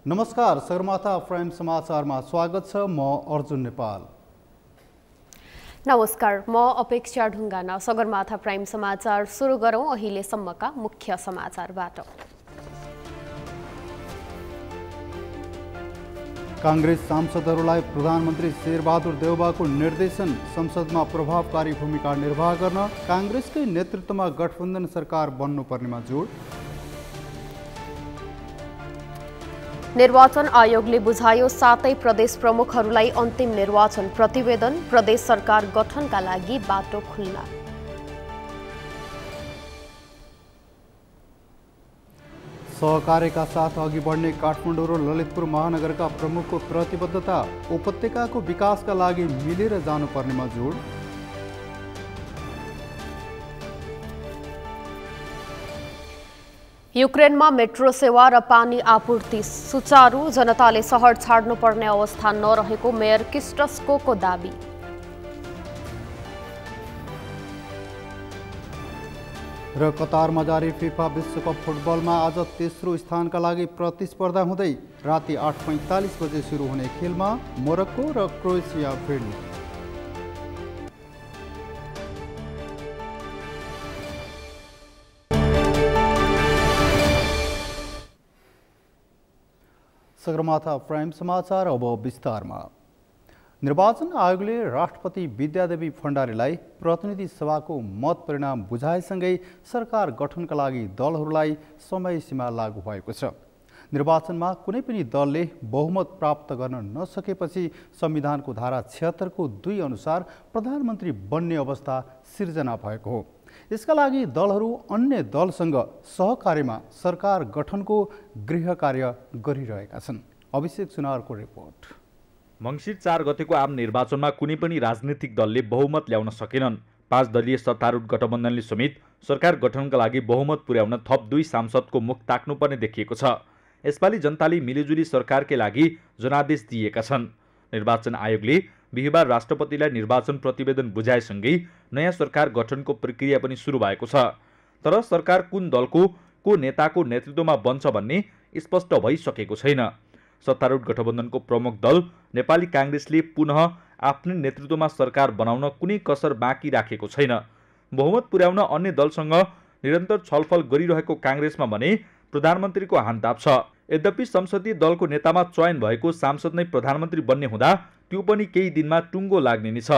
नमस्कार, सगरमाथा प्राइम समाचारमा स्वागत छ। म अर्जुन नेपाल। नमस्कार, म अपेक्षा ढुङ्गाना। सगरमाथा प्राइम समाचार सुरु गरौँ अहिलेसम्मका मुख्य समाचारबाट। कांग्रेस सांसदहरूलाई प्रधानमन्त्री शेरबहादुर देउवाको निर्देशन, संसदमा प्रभावकारी भूमिका निर्वाह गर्न कांग्रेसकै नेतृत्वमा गठबन्धन सरकार बन्नुपर्नेमा जोड। निर्वाचन आयोगले बुझायो 7 प्रदेश प्रमुखहरूलाई अन्तिम निर्वाचन प्रतिवेदन, प्रदेश सरकार गठनका लागि बाटो खुल्ला। सहकार्यका साथ अघि बढ्ने काठमाडौँ र ललितपुर महानगरका प्रमुखको प्रतिबद्धता, उपत्यकाको विकासका लागि मिलेर जानुपर्नेमा जोड। युक्रेनमा मेट्रो सेवा र पानी आपूर्ति सुचारू, जनताले सहर छाड्नुपर्ने अवस्था नरहेको मेयर किस्टस्कोको दाबी। र कतारमा जारी फिफा विश्वकप फुटबलमा आज तेस्रो स्थानका लागि प्रतिस्पर्धा हुँदै राति 8:45 बजे सुरु हुने खेलमा मोरक्को र क्रोएसिया भिड्ने। सगरमाथा प्राइम समाचार अब विस्तारमा। निर्वाचन आयोगले राष्ट्रपति विद्यादेवी भण्डारीलाई प्रतिनिधि सभाको मत परिणाम बुझाएसँगै सरकार गठनका लागि दलहरूलाई समय सीमा लागू भएको छ। निर्वाचनमा कुनै पनि दलले बहुमत प्राप्त गर्न नसकेपछि संविधानको धारा 76 को 2 अनुसार प्रधानमन्त्री बन्ने अवस्था सिर्जना भएको हो। यसका लागि दलहरू अन्य दलसँग सहकार्यमा सरकार गठनको गृह कार्य गरिरहेका छन्। अभिषेक सुनारको रिपोर्ट। मङ्सिर 4 गतेको आम निर्वाचनमा कुनै पनि राजनीतिक दलले बहुमत ल्याउन सकेनन्। 5 दलीय सत्तारूढ गठबन्धनले समेत सरकार गठनका लागि बहुमत पुर्याउन थप 2 सांसदको मुख ताक्नुपर्ने देखिएको छ। यसपालि जनताले मिलिजुली सरकारकै लागि जनादेश दिएका छन्। निर्वाचन आयोगले बिहिबार राष्ट्रपतिलाई निर्वाचन प्रतिवेदन बुझाएसँगै नयाँ सरकार गठनको प्रक्रिया पनि सुरु भएको छ। तर सरकार कुन दलको को नेताको नेतृत्वमा बन्छ भन्ने स्पष्ट भइसकेको छैन। सत्तारूढ गठबन्धनको प्रमुख दल नेपाली कांग्रेसले पुनः आफ्नै नेतृत्वमा सरकार बनाउन कुनै कसर बाँकी राखेको छैन। बहुमत पुर्याउन अन्य दलसँग निरन्तर छलफल गरिरहेको कांग्रेसमा भने प्रधानमन्त्रीको हान्ताप छ। यद्यपि संसदीय दलको नेतामा चयन भएको सांसद नै प्रधानमन्त्री बन्ने हुँदा त्यो पनि केही दिनमा टुङ्गो लाग्ने नै छ।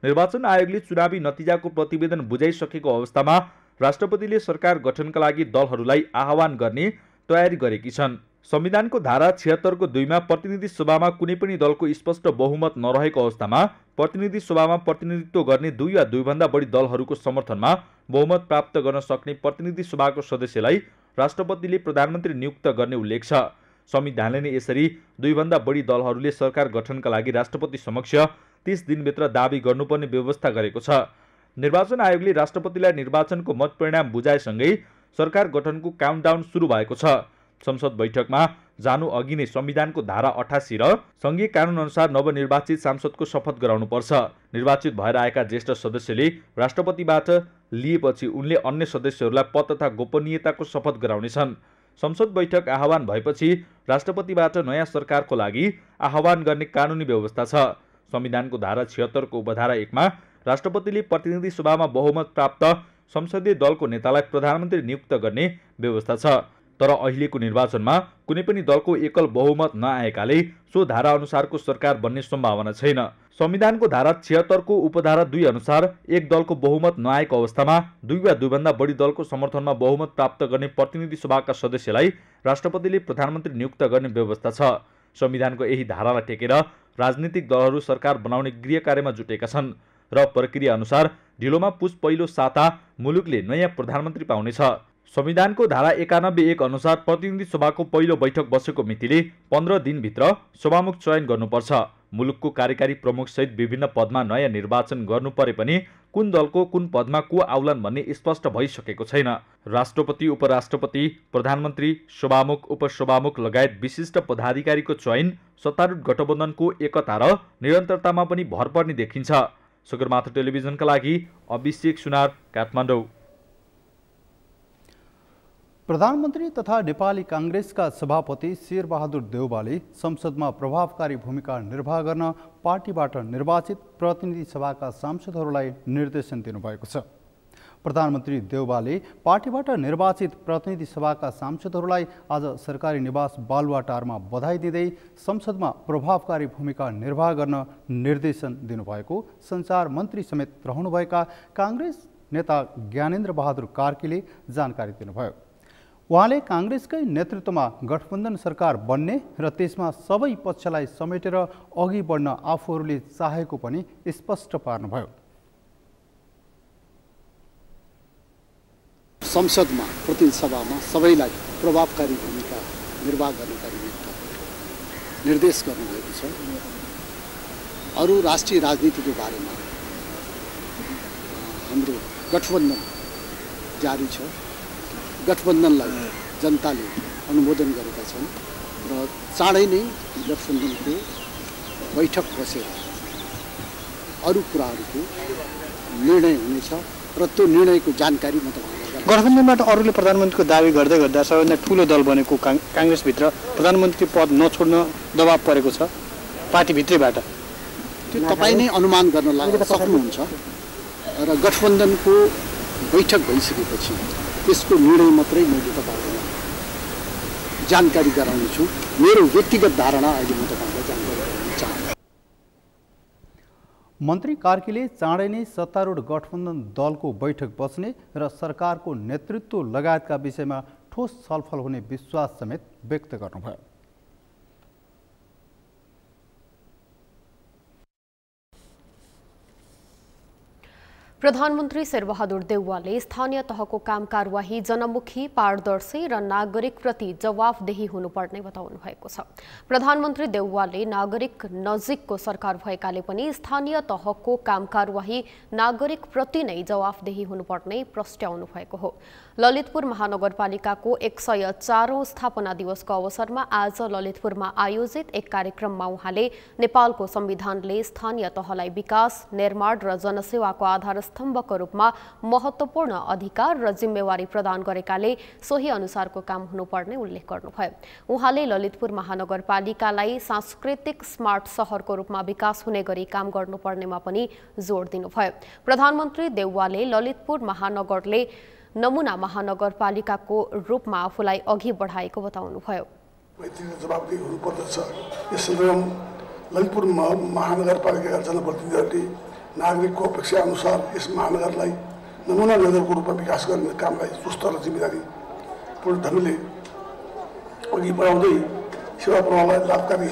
निर्वाचन आयोगले चुनावी नतिजाको प्रतिवेदन बुझाइसकेको अवस्थामा राष्ट्रपतिले सरकार गठनका लागि दलहरूलाई आह्वान गर्ने तयारी गरेकी छन्। संविधानको धारा 76 को 2 मा प्रतिनिधि सभामा कुनै पनि दलको स्पष्ट बहुमत नरहेको अवस्थामा प्रतिनिधि सभामा प्रतिनिधित्व गर्ने 2 वा 2 भन्दा बढी दलहरूको समर्थनमा बहुमत प्राप्त गर्न सक्ने प्रतिनिधि सभाको सदस्यलाई राष्ट्रपतिले प्रधानमन्त्री नियुक्त गर्ने उल्लेख छ। संविधानले नै यसरी 2 भन्दा बढी दलहरूले सरकार गठनका लागि राष्ट्रपति समक्ष 30 दिनभित्र दाबी गर्नुपर्ने व्यवस्था गरेको छ। निर्वाचन आयोगले राष्ट्रपतिलाई निर्वाचनको मत परिणाम बुझाएसँगै सरकार गठनको काउन्टडाउन सुरु भएको छ। संसद बैठकमा जानु अघि नै संविधानको धारा 88 र संघीय कानुन अनुसार नवनिर्वाचित सांसदको शपथ गराउनुपर्छ। निर्वाचित भएर आएका ज्येष्ठ सदस्यले राष्ट्रपतिबाट लिएपछि उनले अन्य सदस्यहरूलाई पद तथा गोपनीयताको शपथ गराउनेछन्। संसद बैठक आह्वान भएपछि राष्ट्रपतिबाट नयाँ सरकारको लागि आह्वान गर्ने कानुनी व्यवस्था छ। संविधानको धारा 76 को उपधारा 1 मा राष्ट्रपतिले प्रतिनिधि सभामा बहुमत प्राप्त संसदीय दलको नेतालाई प्रधानमन्त्री नियुक्त गर्ने व्यवस्था छ। तर अहिलेको निर्वाचनमा कुनै पनि दलको एकल बहुमत नआएकाले सो धारा अनुसारको सरकार बन्ने सम्भावना छैन। संविधानको धारा 76 को उपधारा 2 अनुसार एक दलको बहुमत नआएको अवस्थामा 2 वा 2 भन्दा बढी दलको समर्थनमा बहुमत प्राप्त गर्ने प्रतिनिधि सभाका सदस्यलाई राष्ट्रपतिले प्रधानमन्त्री नियुक्त गर्ने व्यवस्था छ। संविधानको यही धारालाई टेकेर राजनीतिक दलहरू सरकार बनाउने गृह कार्यमा जुटेका छन् र प्रक्रिया अनुसार ढिलोमा पुस पहिलो साता मुलुकले नयाँ प्रधानमन्त्री पाउनेछ। संविधानको धारा 91(1) अनुसार प्रतिनिधि सभाको पहिलो बैठक बसेको मितिले 15 दिनभित्र सभामुख चयन गर्नुपर्छ। मुलुकको कार्यकारी प्रमुख सहित विभिन्न पदमा नयाँ निर्वाचन गर्नु परे पनि कुन दलको कुन पदमा को आउलान् भन्ने स्पष्ट भइसकेको छैन। राष्ट्रपति, उपराष्ट्रपति, प्रधानमन्त्री, सभामुख, उपसभामुख लगायत विशिष्ट पदाधिकारीको चयन सत्तारूढ गठबन्धनको एकता र निरन्तरतामा पनि भर पर्ने देखिन्छ। सगरमाथा टेलिभिजनका लागि अभिषेक सुनार, काठमाडौँ। प्रधानमन्त्री तथा नेपाली काङ्ग्रेसका सभापति शेरबहादुर देउवाले संसदमा प्रभावकारी भूमिका निर्वाह गर्न पार्टीबाट निर्वाचित प्रतिनिधि सभाका सांसदहरूलाई निर्देशन दिनुभएको छ। प्रधानमन्त्री देउवाले पार्टीबाट निर्वाचित प्रतिनिधि सभाका सांसदहरूलाई आज सरकारी निवास बालुवाटारमा बधाई दिँदै संसदमा प्रभावकारी भूमिका निर्वाह गर्न निर्देशन दिनुभएको सञ्चार मन्त्री समेत रहनुभएका काङ्ग्रेस नेता ज्ञानेन्द्र बहादुर कार्कीले जानकारी दिनुभयो। उहाँले काङ्ग्रेसकै नेतृत्वमा गठबन्धन सरकार बन्ने र त्यसमा सबै पक्षलाई समेटेर अघि बढ्न आफूहरूले चाहेको पनि स्पष्ट पार्नुभयो। संसदमा प्रतिनिधि सभामा सबैलाई प्रभावकारी भूमिका निर्वाह गर्नका निमित्त निर्देश गर्नुभएको छ। अरू राष्ट्रिय राजनीतिको बारेमा हाम्रो गठबन्धन जारी छ। गठबन्धनलाई जनताले अनुमोदन गरेका छन् र चाँडै नै गठबन्धनको बैठक बसेर अरू कुराहरूको निर्णय हुनेछ र त्यो निर्णयको जानकारी म तपाईँलाई गठबन्धनबाट अरूले प्रधानमन्त्रीको दाबी गर्दै गर्दा सबैभन्दा ठुलो दल बनेको काङ्ग्रेसभित्र प्रधानमन्त्री पद नछोड्न दबाब परेको छ पार्टीभित्रैबाट। त्यो तपाईँ नै अनुमान गर्न सक्नुहुन्छ र गठबन्धनको बैठक भइसकेपछि त्यसको निर्णय मात्रै मैले तपाईँलाई जानकारी गराउनेछु। मेरो व्यक्तिगत धारणा अहिले म तपाईँलाई जानकारी गराउन चाहन्छु। मन्त्री कार्कीले चाँडै नै सत्तारूढ गठबन्धन दलको बैठक बस्ने र सरकारको नेतृत्व लगायतका विषयमा ठोस छलफल हुने विश्वास समेत व्यक्त गर्नुभयो। प्रधानमन्त्री शेरबहादुर देउवाले स्थानीय तहको काम कारवाही जनमुखी, पारदर्शी र नागरिकप्रति जवाफदेही हुनुपर्ने बताउनु भएको छ। प्रधानमन्त्री देउवाले नागरिक नजिकको सरकार भएकाले पनि स्थानीय तहको काम कारवाही नागरिकप्रति नै जवाफदेही हुनुपर्ने प्रस्ट्याउनु भएको हो। ललितपुर महानगरपालिकाको 104औं स्थापना दिवसको अवसरमा आज ललितपुरमा आयोजित एक कार्यक्रममा उहाँले नेपालको संविधानले स्थानीय तहलाई विकास, निर्माण र जनसेवाको आधार स्तम्भको रूपमा महत्त्वपूर्ण अधिकार र जिम्मेवारी प्रदान गरेकाले सोही अनुसारको काम हुनुपर्ने उल्लेख गर्नुभयो। उहाँले ललितपुर महानगरपालिकालाई सांस्कृतिक स्मार्ट सहरको रूपमा विकास हुने गरी काम गर्नुपर्नेमा पनि जोड दिनुभयो। प्रधानमन्त्री देउवाले ललितपुर महानगरले नमुना महानगरपालिकाको रूपमा आफूलाई अघि बढाएको बताउनुभयो। जवाबदेही हुनुपर्दछ। यसैगरी ललितपुर महानगरपालिकाका जनप्रतिनिधिहरूले नागरिकको अपेक्षा अनुसार यस महानगरलाई नमुना नगरको रूपमा विकास गर्ने कामलाई चुस्त र जिम्मेदारीपूर्ण ढङ्गले अघि बढाउँदै सेवा प्रवाहलाई लाभकारी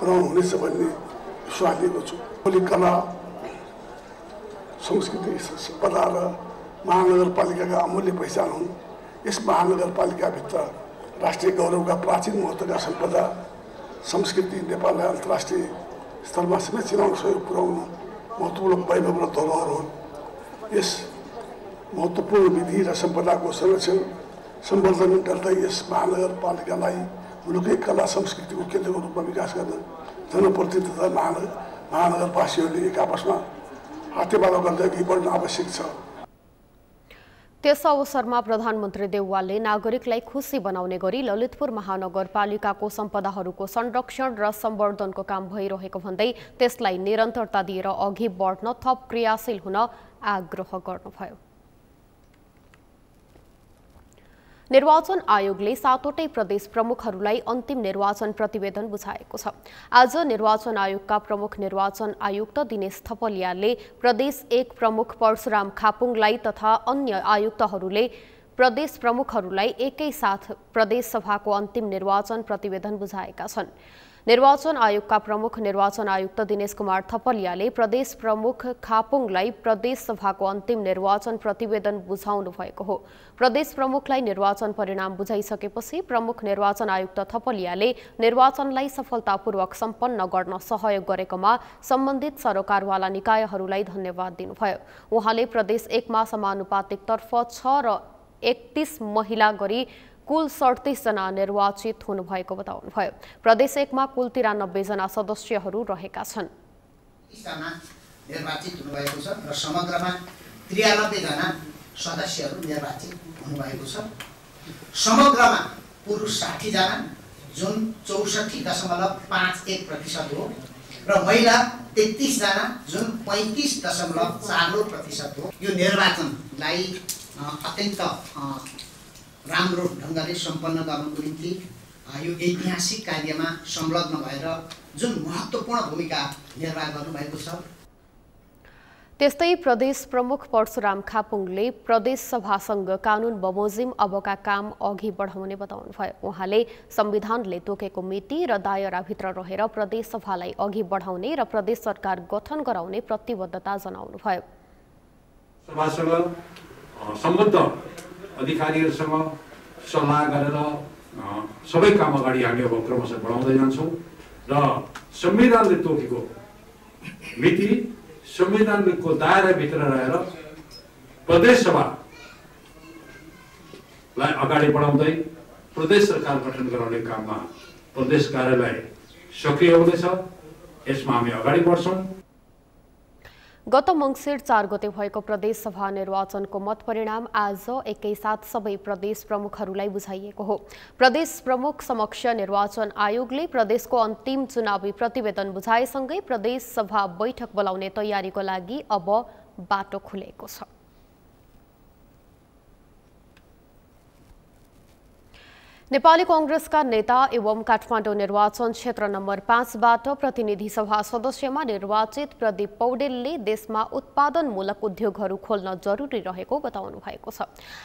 बनाउनु हुनेछ भन्ने विश्वास लिएको छु। कला, संस्कृति, सम्पदा र महानगरपालिकाका अमूल्य पहिचान हुन्। यस महानगरपालिकाभित्र राष्ट्रिय गौरवका प्राचीन महत्त्वका सम्पदा, संस्कृति नेपाललाई अन्तर्राष्ट्रिय स्तरमा समेत चिनाउन सहयोग पुर्याउन महत्त्वपूर्ण वैभव र धरोहर हुन्। यस महत्त्वपूर्ण विधि र सम्पदाको संरक्षण सम्वर्धन गर्दै यस महानगरपालिकालाई मुलुकै कला संस्कृतिको केन्द्रको रूपमा विकास गर्न जनप्रतिनिधि तथा महानगरवासीहरूले एक आपसमा हातेमालो गर्दै अघि बढ्न आवश्यक छ। त्यस अवसरमा प्रधानमन्त्री देउवालले नागरिकलाई खुसी बनाउने गरी ललितपुर महानगरपालिकाको सम्पदाहरूको संरक्षण र सम्वर्धनको काम भइरहेको भन्दै त्यसलाई निरन्तरता दिएर अघि बढ्न थप क्रियाशील हुन आग्रह गर्नुभयो। निर्वाचन आयोगले 7वटै प्रदेश प्रमुखहरूलाई अन्तिम निर्वाचन प्रतिवेदन बुझाएको छ। आज निर्वाचन आयोगका प्रमुख निर्वाचन आयुक्त दिनेश थपलियाले प्रदेश 1 प्रमुख परशुराम खापुङलाई तथा अन्य आयुक्तहरूले प्रदेश प्रमुखहरूलाई एकैसाथ प्रदेश सभाको अन्तिम निर्वाचन प्रतिवेदन बुझाएका छन्। निर्वाचन आयोगका प्रमुख निर्वाचन आयुक्त दिनेश कुमार थपलियाले प्रदेश प्रमुख खापुङलाई प्रदेश सभाको अन्तिम निर्वाचन प्रतिवेदन बुझाउनु भएको हो। प्रदेश प्रमुखलाई निर्वाचन परिणाम बुझाइसकेपछि प्रमुख निर्वाचन आयुक्त थपलियाले निर्वाचनलाई सफलतापूर्वक सम्पन्न गर्न सहयोग गरेकोमा सम्बन्धित सरोकारवाला निकायहरूलाई धन्यवाद दिनुभयो। उहाँले प्रदेश 1 मा समानुपातिक तर्फ 6 र 31 महिला गरी कुल 37 जना निर्वाचित हुनुभएको बताउनुभयो। प्रदेश 1 मा कुल 93 जना सदस्यहरू रहेका छन्। निर्वाचित हुनुभएको छ र समग्रमा 93 जना सदस्यहरू निर्वाचित हुनुभएको छ। समग्रमा पुरुष 60 जना जुन 64.51% हो र महिला 33 जना जुन 35.49% हो। यो निर्वाचनलाई अत्यन्त राम्रो ढङ्गले सम्पन्न गर्नको निम्ति यो ऐतिहासिक कार्यमा संलग्न भएर जुन महत्त्वपूर्ण भूमिका निर्वाह गर्नुभएको छ। त्यस्तै प्रदेश प्रमुख परशुराम खापुङले प्रदेश सभासँग कानुन बमोजिम अबका काम अघि बढाउने बताउनुभयो। उहाँले संविधानले तोकेको मिति र दायराभित्र रहेर प्रदेश सभालाई अघि बढाउने र प्रदेश सरकार गठन गराउने प्रतिबद्धता जनाउनुभयो। सभासँग सम्बद्ध अधिकारीहरूसँग सल्लाह गरेर सबै काम अगाडि हामी अब क्रमशः बढाउँदै जान्छौँ र संविधानले तोकेको मिति संविधानको दायराभित्र रहेर प्रदेश सभालाई अगाडि बढाउँदै प्रदेश सरकार गठन गराउने काममा प्रदेश कार्यालय सक्रिय हुनेछ। यसमा हामी अगाडि बढ्छौँ। गत मङ्सिर 4 गते भएको प्रदेश सभा निर्वाचनको मत परिणाम आज एकैसाथ सबै प्रदेश प्रमुखहरूलाई बुझाइएको हो। प्रदेश प्रमुख समक्ष निर्वाचन आयोगले प्रदेशको अन्तिम चुनावी प्रतिवेदन बुझाएसँगै प्रदेश सभा बैठक बोलाउने तयारीको लागि अब बाटो खुलेको छ। नेपाली कांग्रेसका नेता एवं काठमाडौँ निर्वाचन क्षेत्र नम्बर 5 बाट प्रतिनिधि सभा सदस्यमा निर्वाचित प्रदीप पौडेलले देशमा उत्पादनमूलक उद्योगहरू खोल्न जरुरी रहेको बताउनु भएको छ।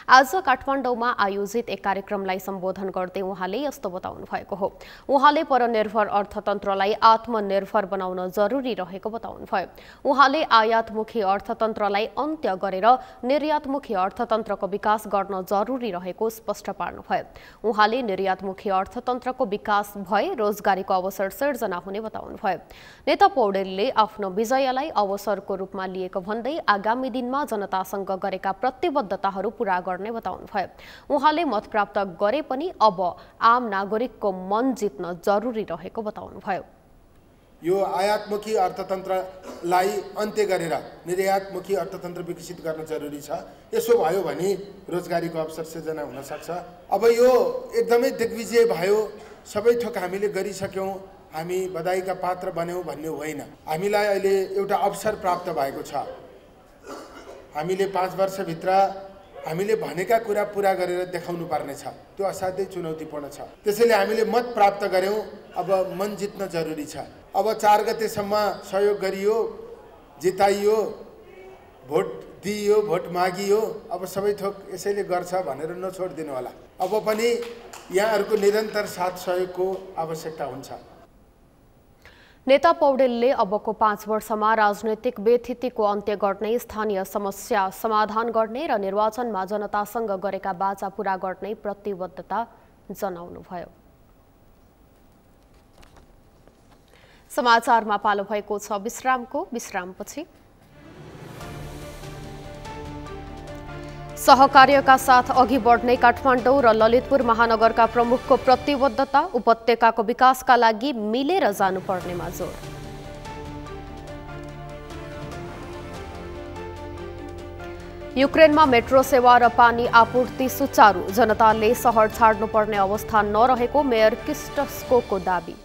आज काठमाडौँमा आयोजित एक कार्यक्रमलाई सम्बोधन गर्दै उहाँले यस्तो बताउनु भएको हो। उहाँले परनिर्भर अर्थतन्त्रलाई आत्मनिर्भर बनाउन जरुरी रहेको बताउनुभयो। उहाँले आयातमुखी अर्थतन्त्रलाई अन्त्य गरेर निर्यातमुखी अर्थतन्त्रको विकास गर्न जरुरी रहेको स्पष्ट पार्नुभयो। उहाँले निर्यातमुखी अर्थतन्त्रको विकास भए रोजगारीको अवसर सिर्जना हुने बताउनुभयो। नेता पौडेलले आफ्नो विजयलाई अवसरको रूपमा लिएको भन्दै आगामी दिनमा जनतासँग गरेका प्रतिबद्धताहरू पूरा गर्ने बताउनुभयो। उहाँले मत प्राप्त गरे पनि अब आम नागरिकको मन जित्न जरुरी रहेको बताउनुभयो। यो आयातमुखी अर्थतन्त्रलाई अन्त्य गरेर निर्यातमुखी अर्थतन्त्र विकसित गर्न जरुरी छ। यसो भयो भने रोजगारीको अवसर सृजना हुन सक्छ। अब यो एकदमै दिग्विजय भयो, सबै थोक हामीले गरिसक्यौँ, हामी बधाईका पात्र बन्यौँ भन्ने होइन। हामीलाई अहिले एउटा अवसर प्राप्त भएको छ। हामीले 5 वर्षभित्र हामीले भनेका कुरा पूरा गरेर देखाउनु पर्ने छ। त्यो असाध्यै चुनौतीपूर्ण छ। त्यसैले हामीले मत प्राप्त गर्यौँ, अब मन जित्न जरुरी छ। अब 4 गतेसम्म सहयोग गरियो, जिताइयो, भोट दिइयो, भोट मागियो, अब सबै थोक यसैले गर्छ भनेर नछोडिदिनु होला। अब पनि यहाँहरूको निरन्तर साथ सहयोगको आवश्यकता हुन्छ। नेता पौडेलले अबको 5 वर्षमा राजनैतिक बेथितिको अन्त्य गर्ने, स्थानीय समस्या समाधान गर्ने र निर्वाचनमा जनतासँग गरेका बाचा पूरा गर्ने प्रतिबद्धता जनाउनुभयो। समाचारमा पालो भएको छ विश्रामको। विश्रामपछि सहकार्यका साथ अघि बढ्ने काठमाडौँ र ललितपुर महानगरका प्रमुखको प्रतिबद्धता, उपत्यकाको विकासका लागि मिलेर जानुपर्नेमा जोड। युक्रेनमा मेट्रो सेवा र पानी आपूर्ति सुचारू, जनताले शहर छाड्नुपर्ने अवस्था नरहेको मेयर किस्टस्कोको दाबी।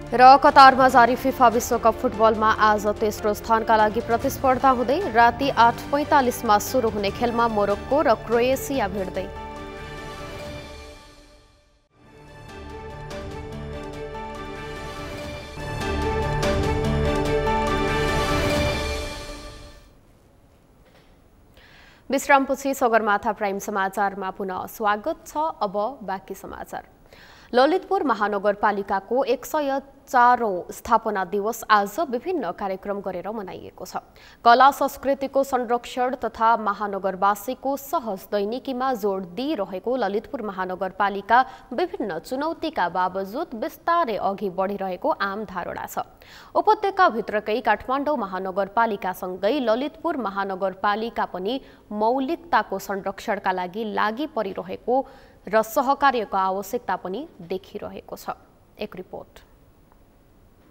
र कतारमा जारी फिफा विश्वकप फुटबलमा आज तेस्रो स्थानका लागि प्रतिस्पर्धा हुँदै राति 8:45 सुरु हुने खेलमा मोरक्को र क्रोएसिया भिड्दै। विश्रामपछि सगरमाथा प्राइम समाचारमा पुनः स्वागत छ। अब बाँकी समाचार। ललितपुर महानगरपालिकाको 104औं स्थापना दिवस आज विभिन्न कार्यक्रम गरेर मनाइएको छ। कला संस्कृतिको संरक्षण तथा महानगरवासीको सहज दैनिकीमा जोड दिइरहेको ललितपुर महानगरपालिका विभिन्न चुनौतीका बावजुद बिस्तारै अघि बढिरहेको आम धारणा छ। उपत्यकाभित्रकै काठमाडौँ महानगरपालिकासँगै ललितपुर महानगरपालिका पनि मौलिकताको संरक्षणका लागि परिरहेको र सहकार्यको आवश्यकता पनि देखिरहेको छ। एक रिपोर्ट।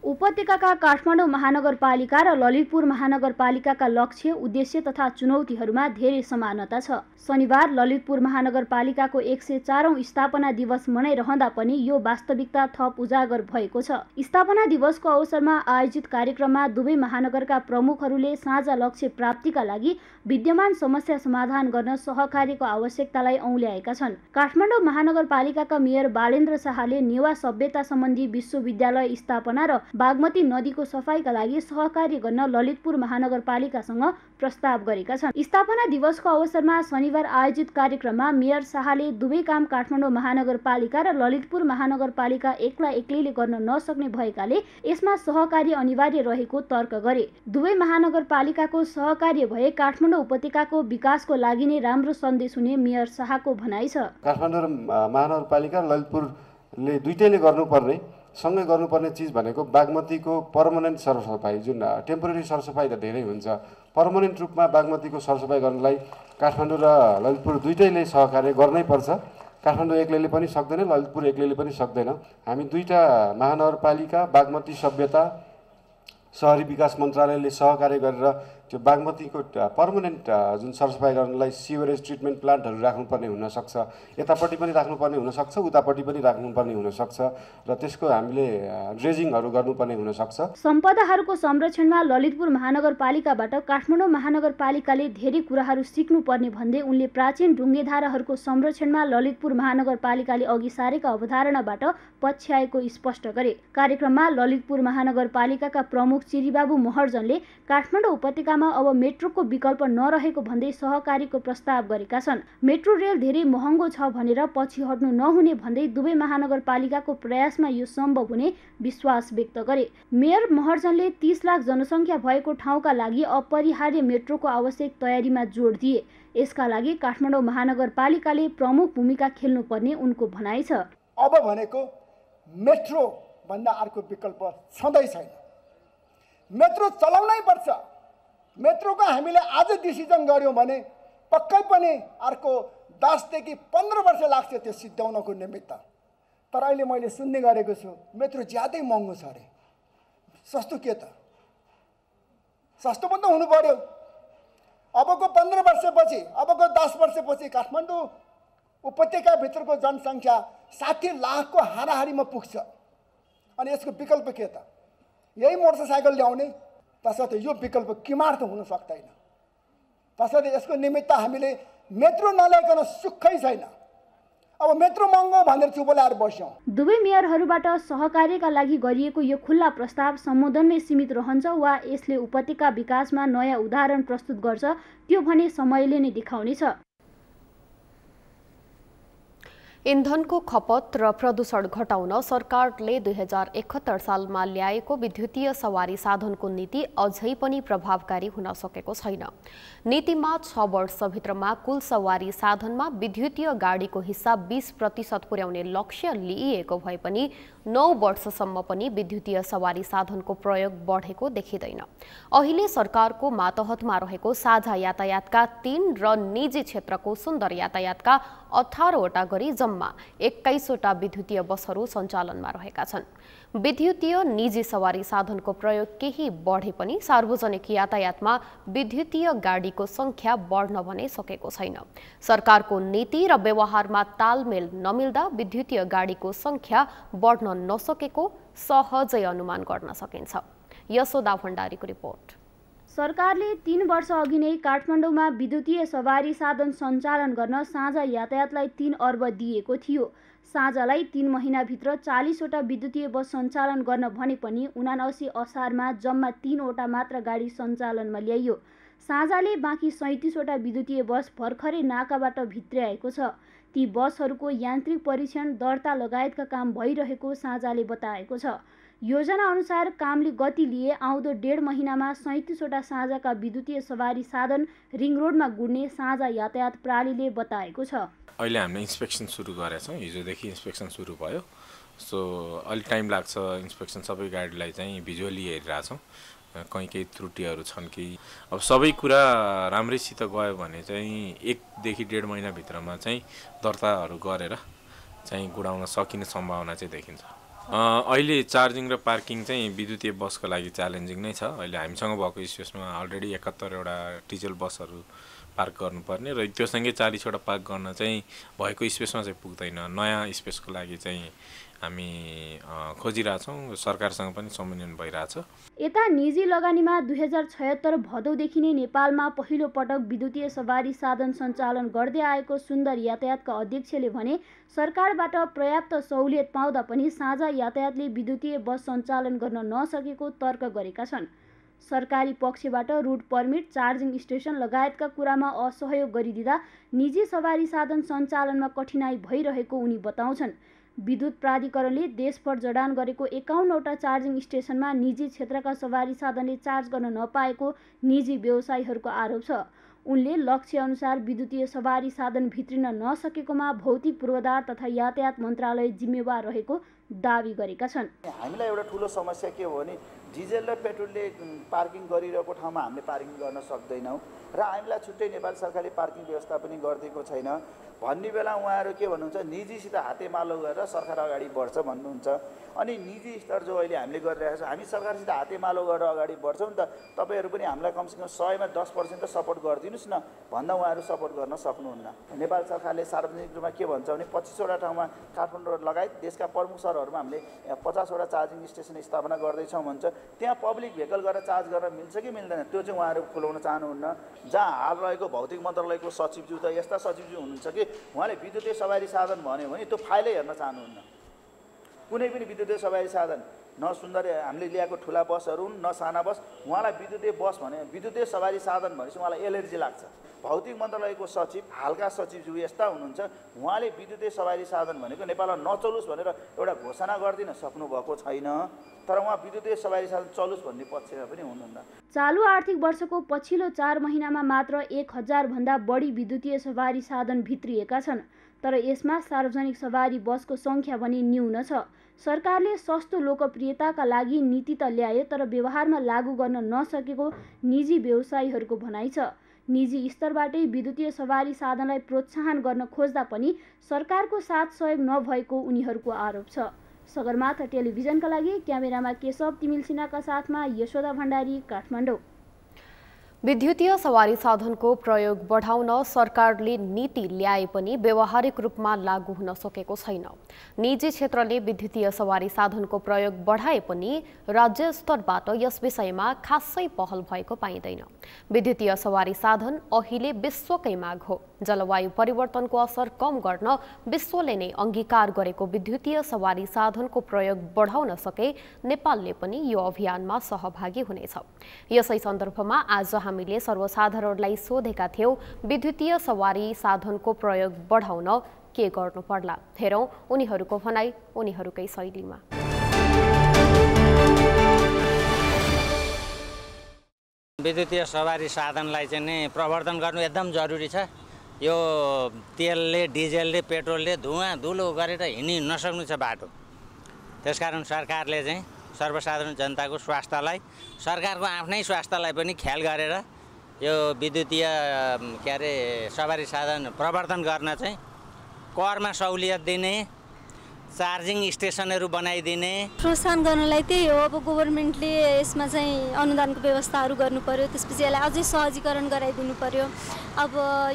उपत्यकाका काठमाडौँ महानगरपालिका र ललितपुर महानगरपालिकाका लक्ष्य, उद्देश्य तथा चुनौतीहरूमा धेरै समानता छ। शनिबार ललितपुर महानगरपालिकाको 104औं स्थापना दिवस मनाइरहँदा पनि यो वास्तविकता थप उजागर भएको छ। स्थापना दिवसको अवसरमा आयोजित कार्यक्रममा दुवै महानगरका प्रमुखहरूले साझा लक्ष्य प्राप्तिका लागि विद्यमान समस्या समाधान गर्न सहकार्यको आवश्यकतालाई औल्याएका छन्। काठमाडौँ महानगरपालिकाका मेयर बालेन्द्र शाहले नेवा सभ्यता सम्बन्धी विश्वविद्यालय स्थापना र बागमती नदीको सफाईका लागि सहकार्य गर्न ललितपुर महानगरपालिकासँग प्रस्ताव गरेका छन्। स्थापना दिवसको अवसरमा शनिबार आयोजित कार्यक्रममा मेयर शाहले दुवै काम काठमाडौँ महानगरपालिका र ललितपुर महानगरपालिका एक्लैले गर्न नसक्ने भएकाले यसमा सहकार्य अनिवार्य रहेको तर्क गरे। दुवै महानगरपालिकाको सहकार्य भए काठमाडौँ उपत्यकाको विकासको लागि नै राम्रो सन्देश हुने मेयर शाहको भनाइ छ। काठमाडौँ महानगरपालिका र ललितपुरले दुईटैले गर्नुपर्ने सँगै गर्नुपर्ने चिज भनेको बागमतीको पर्मनेन्ट सरसफाइ, जुन टेम्पोरेरी सरसफाइ त धेरै हुन्छ। पर्मनेन्ट रूपमा बागमतीको सरसफाइ गर्नलाई काठमाडौँ र ललितपुर दुईटैले सहकार्य गर्नै पर्छ। काठमाडौँ एक्लैले पनि सक्दैन, ललितपुर एक्लैले पनि सक्दैन। हामी दुईटा महानगरपालिका, बागमती सभ्यता, शहरी विकास मन्त्रालयले सहकार्य गरेर त्यो बागमतीको पर्मनेन्ट जुन सरसफाइ गर्नलाई सिवरेज ट्रिटमेन्ट प्लान्टहरू राख्नुपर्ने हुनसक्छ, यतापट्टि पनि राख्नुपर्ने हुनसक्छ, उतापट्टि पनि राख्नुपर्ने हुनसक्छ र त्यसको हामीले ड्रेजिङहरू गर्नुपर्ने हुनसक्छ। सम्पदाहरूको संरक्षणमा ललितपुर महानगरपालिकाबाट काठमाडौँ महानगरपालिकाले धेरै कुराहरू सिक्नुपर्ने भन्दै उनले प्राचीन ढुङ्गेधाराहरूको संरक्षणमा ललितपुर महानगरपालिकाले अघि सारेका अवधारणाबाट पछ्याएको स्पष्ट गरे। कार्यक्रममा ललितपुर महानगरपालिकाका प्रमुख चिरीबाबु महर्जनले काठमाडौँ उपत्यकामा अब मेट्रोको विकल्प नरहेको भन्दै सहकारीको प्रस्ताव गरेका छन्। मेट्रो रेल धेरै महँगो छ भनेर पछि हट्नु नहुने भन्दै दुवै महानगरपालिकाको प्रयासमा यो सम्भव हुने विश्वास व्यक्त गरे। मेयर महर्जनले 30 लाख जनसङ्ख्या भएको ठाउँका लागि अपरिहार्य मेट्रोको आवश्यक तयारीमा जोड दिए। यसका लागि काठमाडौँ महानगरपालिकाले प्रमुख भूमिका खेल्नुपर्ने उनको भनाइ छ। अब भनेको मेट्रो भन्दा अर्को विकल्प छँदै छैन। मेट्रो चलाउनै पर्छ। मेट्रोको हामीले आज डिसिजन गर्यौँ भने पक्कै पनि अर्को 10 देखि 15 वर्ष लाग्छ त्यो सिद्ध्याउनको निमित्त। तर अहिले मैले सुन्ने गरेको छु मेट्रो ज्यादै महँगो छ अरे। सस्तो के त? सस्तो पनि त हुनु पर्यो। अबको 15 वर्षपछि, अबको 10 वर्षपछि काठमाडौँ उपत्यकाभित्रको जनसङ्ख्या 60 लाखको हाराहारीमा पुग्छ। अनि यसको विकल्प के त? यही मोटरसाइकल ल्याउने? तसर्थ यो विकल्प किमार त हुन सक्दैन। तसर्थ यसको निमित्त हामीले मेट्रो नल्याइकन सुखै छैन। अब मेट्रो महँगो भनेर चुप लाएर बस्यौँ। दुवै मेयरहरूबाट सहकार्यका लागि गरिएको यो खुल्ला प्रस्ताव सम्बोधनमै सीमित रहन्छ वा यसले उपत्यका विकासमा नयाँ उदाहरण प्रस्तुत गर्छ त्यो भने समयले नै देखाउनेछ। इन्धनको खपत र प्रदूषण घटाउन सरकारले 2071 सालमा ल्याएको विद्युतीय सवारी साधनको नीति अझै पनि प्रभावकारी हुन सकेको छैन। नीतिमा 6 वर्षभित्रमा कुल सवारी साधनमा विद्युतीय गाडीको हिस्सा 20% पुर्याउने लक्ष्य लिइएको भए पनि 9 वर्षसम्म पनि विद्युतीय सवारी साधनको प्रयोग बढेको देखिँदैन। अहिले सरकारको मातहतमा रहेको साझा यातायातका 3 र निजी क्षेत्रको सुन्दर यातायातका 18 वटा गरी जम्मा 21 वटा विद्युतीय बसहरू सञ्चालनमा रहेका छन्। विद्युतीय निजी सवारी साधनको प्रयोग केही बढे पनि सार्वजनिक यातायातमा विद्युतीय गाडीको संख्या बढ्न भने सकेको छैन। सरकारको नीति र व्यवहारमा तालमेल नमिल्दा विद्युतीय गाडीको संख्या बढ्न नसकेको सहजै अनुमान गर्न सकिन्छ। यशोदा भण्डारीको रिपोर्ट। सरकारले 3 वर्ष अघि नै काठमाडौँमा विद्युतीय सवारी साधन सञ्चालन गर्न साझा यातायातलाई 3 अर्ब दिएको थियो। साझालाई 3 महिनाभित्र 40 वटा विद्युतीय बस सञ्चालन गर्न भने पनि 79 असारमा जम्मा 3 वटा मात्र गाडी सञ्चालनमा ल्याइयो। साझाले बाँकी 37 वटा विद्युतीय बस भर्खरै नाकाबाट भित्र्याएको छ। ती बसहरूको यान्त्रिक परीक्षण, दर्ता लगायतका काम भइरहेको साझाले बताएको छ। योजना अनुसार कामले गति लिए आउँदो 1.5 महिनामा 37 वटा साझाका विद्युतीय सवारी साधन रिङ रोडमा गुड्ने साझा यातायात प्रणालीले बताएको छ। अहिले हामीले इन्स्पेक्सन सुरु गरेका छौँ। हिजोदेखि इन्स्पेक्सन सुरु भयो। सो अलिक टाइम लाग्छ इन्स्पेक्सन। सबै गाडीलाई चाहिँ भिजुअली हेरिरहेछौँ कहीँ केही त्रुटिहरू छन् कि। अब सबै कुरा राम्रैसित गयो भने चाहिँ 1 देखि 1.5 महिनाभित्रमा चाहिँ दर्ताहरू गरेर चाहिँ गुडाउन सकिने सम्भावना चाहिँ देखिन्छ। अहिले चार्जिङ र पार्किङ चाहिँ विद्युतीय बसको लागि च्यालेन्जिङ नै छ। अहिले हामीसँग भएको स्पेसमा अलरेडी 71वटा डिजल बसहरू पार्क गर्नुपर्ने र त्योसँगै 40वटा पार्क गर्न चाहिँ भएको स्पेसमा चाहिँ पुग्दैन। नयाँ स्पेसको लागि चाहिँ हामी खोजिरहेछौँ, सरकारसँग पनि समन्वय भइरहेछ। यता निजी लगानीमा 2076 भदौदेखि नै नेपालमा पहिलो पटक विद्युतीय सवारी साधन सञ्चालन गर्दै आएको सुन्दर यातायातका अध्यक्षले भने सरकारबाट पर्याप्त सहुलियत पाउँदा पनि साझा यातायातले विद्युतीय बस सञ्चालन गर्न नसकेको तर्क गरेका छन्। सरकारी पक्षबाट रुट पर्मिट, चार्जिङ स्टेसन लगायतका कुरामा असहयोग गरिदिँदा निजी सवारी साधन सञ्चालनमा कठिनाई भइरहेको उनी बताउँछन्। विद्युत प्राधिकरणले देशभर जडान गरेको 51वटा चार्जिङ स्टेसनमा निजी क्षेत्रका सवारी साधनले चार्ज गर्न नपाएको निजी व्यवसायीहरूको आरोप छ। उनले लक्ष्य अनुसार विद्युतीय सवारी साधन भित्रिन नसकेकोमा भौतिक पूर्वाधार तथा यातायात मन्त्रालय जिम्मेवार रहेको दावी गरेका छन्। हामीलाई एउटा ठुलो समस्या के हो भने डिजेल र पेट्रोलले पार्किङ गरिरहेको ठाउँमा हामीले पार्किङ गर्न सक्दैनौँ र हामीलाई छुट्टै नेपाल सरकारले पार्किङ व्यवस्था पनि गरिदिएको छैन भन्ने बेला उहाँहरू के भन्नुहुन्छ, निजीसित हातेमालो गरेर सरकार अगाडि बढ्छ भन्नुहुन्छ। अनि निजी स्तर जो अहिले हामीले गरिरहेको छौँ, हामी सरकारसित हातेमालो गरेर अगाडि बढ्छौँ नि त। तपाईँहरू पनि हामीलाई कमसेकम 100मा 10% त सपोर्ट गरिदिनुहोस् न भन्दा उहाँहरू सपोर्ट गर्न सक्नुहुन्न। नेपाल सरकारले सार्वजनिक रूपमा के भन्छ भने 25वटा ठाउँमा काठमाडौँ लगायत देशका प्रमुख सहरहरूमा हामीले 50वटा चार्जिङ स्टेसन स्थापना गर्दैछौँ भन्छ। त्यहाँ पब्लिक भेहिकल गरेर चार्ज गर्न मिल्छ कि मिल्दैन त्यो चाहिँ उहाँहरू खुलाउन चाहनुहुन्न। जहाँ हाल रहेको भौतिक मन्त्रालयको सचिवज्यू त यस्ता सचिवज्यू हुनुहुन्छ कि उहाँले विद्युतीय सवारी साधन भन्यो भने त्यो फाइलै हेर्न चाहनुहुन्न। कुनै पनि विद्युतीय सवारी साधन न सुन्दर हामीले ल्याएको ठुला बसहरू न साना बस, उहाँलाई विद्युतीय बस भने विद्युतीय सवारी साधन भनेपछि उहाँलाई एलर्जी लाग्छ। भौतिक मन्त्रालयको सचिव हालका सचिवज्यू यस्ता हुनुहुन्छ, उहाँले विद्युतीय सवारी साधन भनेको नेपालमा नचलोस् भनेर एउटा घोषणा गरिदिन सक्नुभएको छैन, तर उहाँ विद्युतीय सवारी साधन चलोस् भन्ने पक्षमा पनि हुनुहुन्न। चालु आर्थिक वर्षको पछिल्लो 4 महिनामा मात्र 1000 भन्दा बढी विद्युतीय सवारी साधन भित्रिएका छन्, तर यसमा सार्वजनिक सवारी बसको सङ्ख्या पनि न्यून छ। सरकारले सस्तो लोकप्रियताका लागि नीति त ल्यायो, तर व्यवहारमा लागू गर्न नसकेको निजी व्यवसायीहरूको भनाइ छ। निजी स्तरबाटै विद्युतीय सवारी साधनलाई प्रोत्साहन गर्न खोज्दा पनि सरकारको साथ सहयोग नभएको उनीहरूको आरोप छ। सगरमाथा टेलिभिजनका लागि क्यामेरामा केशव तिमिल सिन्हाका साथमा यशोदा भण्डारी, काठमाडौँ। विद्युतीय सवारी साधनको प्रयोग बढाउन सरकारले नीति ल्याए पनि व्यवहारिक रूपमा लागू हुन सकेको छैन। निजी क्षेत्रले विद्युतीय सवारी साधनको प्रयोग बढाए पनि राज्य स्तरबाट यस विषयमा खासै पहल भएको पाइँदैन। विद्युतीय सवारी साधन अहिले विश्वकै माग हो। जलवायु परिवर्तनको असर कम गर्न विश्वले नै अंगीकार गरेको विद्युतीय सवारी साधनको प्रयोग बढाउन सके नेपालले पनि यो अभियानमा सहभागी हुनेछ। यसै सन्दर्भमा आज हामीले सर्वसाधारणलाई सोधेका थियौं, विद्युतीय सवारी साधनको प्रयोग बढाउन के गर्नु पर्ला? हेरौं उनीहरूको भनाई उनीहरूकै शैलीमा। विद्युतीय सवारी साधनलाई चाहिँ नि प्रवर्धन गर्नु एकदम जरुरी छ। यो तेलले, डिजेलले, पेट्रोलले धुवाँ धुलो गरेर हिँड्न नसक्नु छ बाटो। त्यसकारण सरकारले चाहिँ सर्वसाधारण जनताको स्वास्थ्यलाई, सरकारको आफ्नै स्वास्थ्यलाई पनि ख्याल गरेर यो विद्युतीय सवारी साधन प्रवर्धन गर्न चाहिँ करमा सहुलियत दिने, चार्जिङ स्टेसनहरू बनाइदिने, प्रोत्साहन गर्नलाई त्यही हो। अब गभर्नमेन्टले यसमा चाहिँ अनुदानको व्यवस्थाहरू गर्नु पर्यो, त्यसपछि यसलाई अझै सहजीकरण गराइदिनु पर्यो। अब